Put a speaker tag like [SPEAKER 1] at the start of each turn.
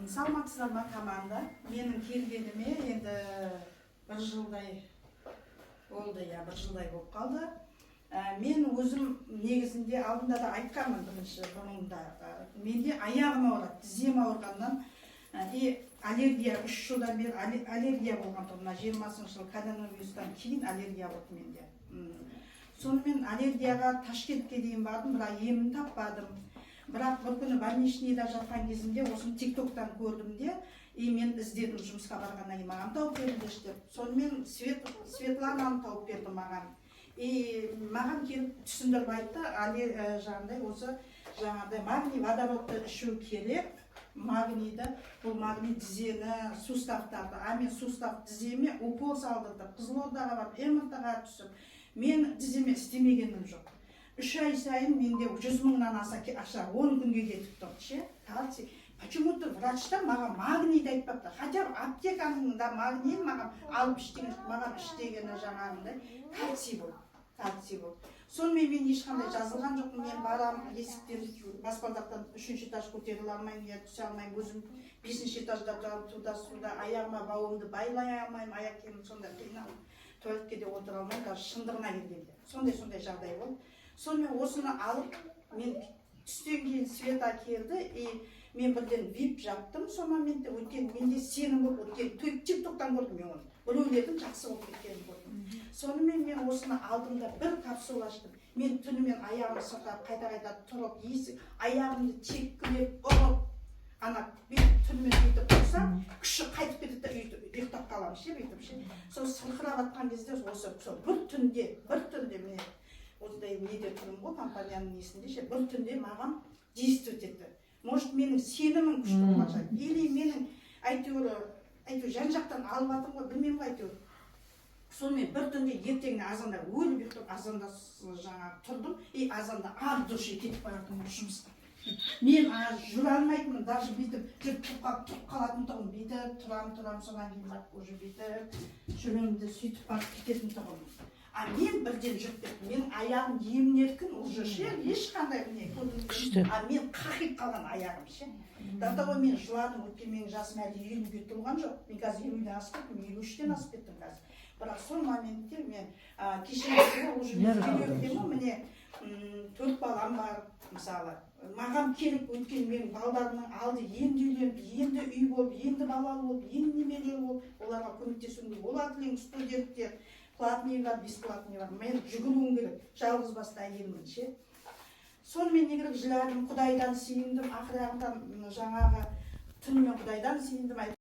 [SPEAKER 1] Саламатсыздар ма команда? Менің келгеніме енді бір жылдай болды, бір жылдай болып қалды. Мен өзім негізінде алдында да айтқанмын бірінші бұрында. Менде аяғым ауырады, тізем ауырғаннан аллергия 3 жылдан бері аллергия болған тұр. 20 жыл коронавирустан кейін аллергия болды менде. Сонымен аллергияға Ташкентке дейін бардым, бірақ емін таппадым. Бірақ бір күні больничныйда жатқан кезімде осыны тиктоктан көрдім де, мен іздедім жұмысқа барғаннан кейін маған тауып беріңдерші деп. Сонымен Светлананы тауып берді маған. Маған келіп түсіндіріп айтты, осы жаңағыдай магний водородты ішу керек. Магнийді, бұл магний тізені, суставтарды, мен сустав тіземе укол салдырдым. Қызылордаға барып, МРТ-ға түсіп, мен тіземе істемегенім жоқ. 3 ай сайын менде 100 мыңнан аса ақша 10 күнге кетіп тұрды. Кальций. Почему-то врачтар маған магнийді айтпапты. Хотя аптеканың да магнийін маған алып іштегені жаңағындай кальций болды. Сонымен мен ешқандай жазылған жоқпын. Мен барам есіктен баспалдақтан 3-ші этаж көтеріле алмаймын, түсе алмаймын. Өзім 5-ші этажда тұрам, туда-суда, аяғыма бауымды байлай алмаймын, аяқ киімім сондай қиналып. Туалетке де отыра алмаймын, даже шындығына келгенде. Сондай жағдай болды. Сонымен осыны алып, мен түстен кейін Света келді, мен бірден вип жаптым сол моментте, өткен менде сенім болып, өткен тиктоктан көрдім мен оны. Біреулердің жақсы болып кеткенін көрдім. Сонымен мен осыны алдым да бір капсула аштым. Мен түнімен аяғымды сыртап, қайта тұрып, аяғымды теккілеп, ұрып, түнімен бүйтіп тұрсам, күші қайтып кетіп те ұйықтап қаламын, сол сырқырап атқан кезде, бір түнде мен осындай неде тұрмын ғой, компанияның несінде, бір түнде маған действовать етті. Может, менің сенімім күшті болмаша, или менің әйтеуір жан-жақтан алып атым ғой, білмеймін ғой әйтеуір. Сонымен бір түнде ертеңіне азанда өліп ұйықтап, азанда тұрдым, азанда душе кетіп баратым жұмысқа. Мен жүре алмайтынмын, даже бүйтіп жүріп қалатын тұғым, бүйтіп тұрам, содан кейін уже бүйтіп жүремді сөйтіп барып кететін тұғым. Мен бірден жүріп кеттім, мен аяғым емін-еркін, уже ешқандай мен қақиып қалған аяғым. Датаға мен жыладым, өткен менің жасым әлі 50-ге толған жоқ. Мен қазір 50-ден асып кеттім, 53-тен асып кеттім қазір. Бірақ сол моментте мен кешегі уже міне 4 балам бар, мысалы. Маған келіп өткен менің балдарымның алды енді үйленіп, енді үй болып, енді балалы болып, енді немерелі болып, оларға көмектесуге болады, студенттер. Платный бар, бесплатный бар. Мен жүгіруім керек, жалғыз басты әйелмін. Сонымен не керек, жыладым, Құдайдан сүйіндім, ақырағында жаңағы түнімен Құдайдан сүйіндім.